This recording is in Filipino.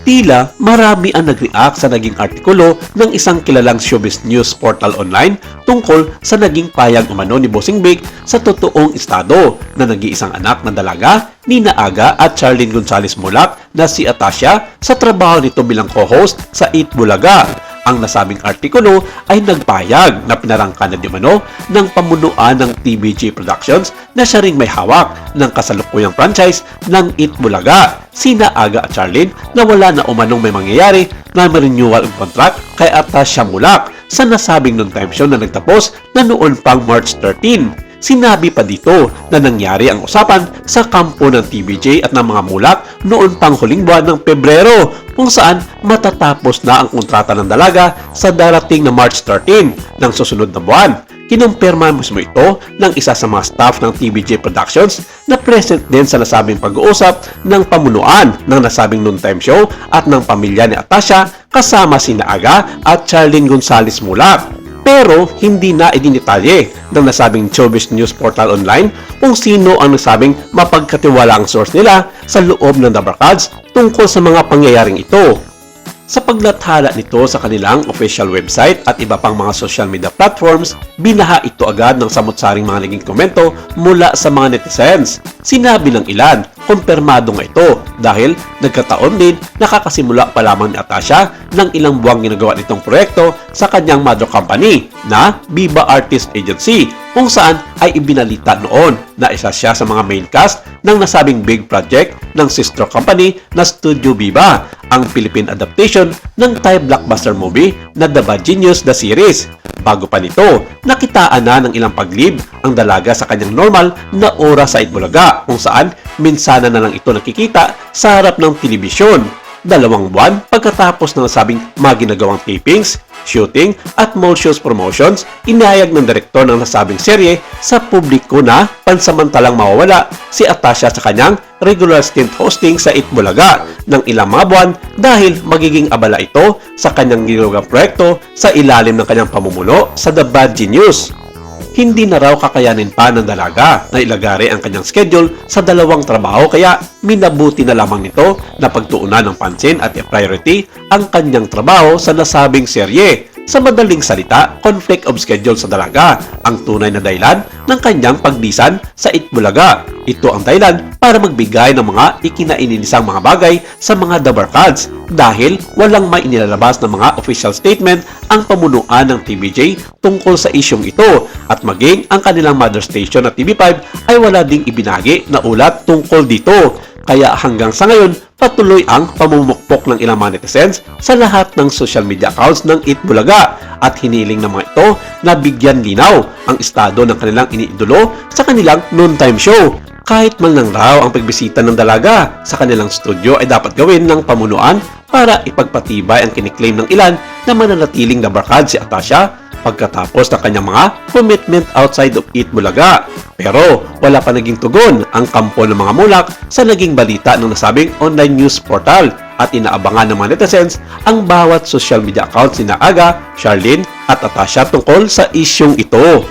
Tila marami ang nag-react sa naging artikulo ng isang kilalang showbiz news portal online tungkol sa naging payag umano ni Bossing Big sa totoong estado na nag-iisang anak na dalaga ni Aga at Charlene Gonzalez Mulak na si Atasha sa trabaho nito bilang co-host sa Eat Bulaga. Ang nasabing artikulo ay nagpayag na pinarangkan na di umano ng pamunuan ng TVJ Productions na siya ring may hawak ng kasalukuyang franchise ng Eat Bulaga, sina Aga at Charlene, na wala na umanong may mangyayari na ma-renewal ng contract kay Atasha Mulak sa nasabing non-time show na nagtapos na noon pang March 13. Sinabi pa dito na nangyari ang usapan sa kampo ng TVJ at ng mga Mulak noon pang huling buwan ng Pebrero, kung saan matatapos na ang kontrata ng dalaga sa darating na March 13 ng susunod na buwan. Kinumpirma mismo ito ng isa sa mga staff ng TVJ Productions na present din sa nasabing pag-uusap ng pamunuan ng nasabing noontime show at ng pamilya ni Atasha kasama sina Aga at Charlene Gonzalez Mulak. Pero hindi na idinitalye ng nasabing showbiz news portal online kung sino ang nasabing mapagkatiwalaang source nila sa loob ng The Barkads tungkol sa mga pangyayaring ito. Sa paglathala nito sa kanilang official website at iba pang mga social media platforms, binaha ito agad ng samut-saring mga naging komento mula sa mga netizens. Sinabi ng ilan, kumpirmado nga ito dahil nagkataon din nakakasimula pa lamang ni Atasha ng ilang buwang ginagawa nitong proyekto sa kanyang mother company na Viva Artist Agency, kung saan ay ibinalita noon na isa siya sa mga main cast ng nasabing big project ng sister company na Studio Viva, ang Philippine adaptation ng Thai blockbuster movie na The Bad Genius The Series. Bago pa nito, nakitaan na ng ilang paglib ang dalaga sa kanyang normal na oras sa Eat Bulaga, kung saan minsana na lang ito nakikita sa harap ng telebisyon. 2 buwan pagkatapos ng nasabing mga ginagawang tapings, shooting at mall shows promotions, inihayag ng direktor ng nasabing serye sa publiko na pansamantalang mawawala si Atasha sa kanyang regular stint hosting sa Eat Bulaga ng ilang mga buwan dahil magiging abala ito sa kanyang ginagawang proyekto sa ilalim ng kanyang pamumuno sa The Bad Genius. Hindi na raw kakayanin pa ng dalaga na ilagari ang kanyang schedule sa 2 trabaho, kaya minabuti na lamang nito na pagtuunan ng pansin at i-priority ang kanyang trabaho sa nasabing serye. Sa madaling salita, conflict of schedule sa dalaga ang tunay na dahilan ng kanyang pagbisan sa Eat Bulaga. Ito ang dahilan para magbigay ng mga ikinaininisang mga bagay sa mga The Barkads dahil walang may inilalabas na mga official statement ang pamunuan ng TVJ tungkol sa isyong ito, at maging ang kanilang mother station na TV5 ay wala ding ibinagi na ulat tungkol dito. Kaya hanggang sa ngayon, patuloy ang pamumukpok ng ilang mga netizens sa lahat ng social media accounts ng Eat Bulaga at hiniling ng mga ito na bigyan linaw ang estado ng kanilang iniidolo sa kanilang noontime show. Kahit man lang raw ang pagbisita ng dalaga sa kanilang studio ay dapat gawin ng pamunuan para ipagpatibay ang kiniklaim ng ilan na mananatiling The Barkads si Atasha pagkatapos ng kanyang mga commitment outside of Eat Bulaga. Pero wala pa naging tugon ang kampo ng mga Mulak sa naging balita ng nasabing online news portal at inaabangan ng mga netizens ang bawat social media accounts ni Aga, Charlene at Atasha tungkol sa isyong ito.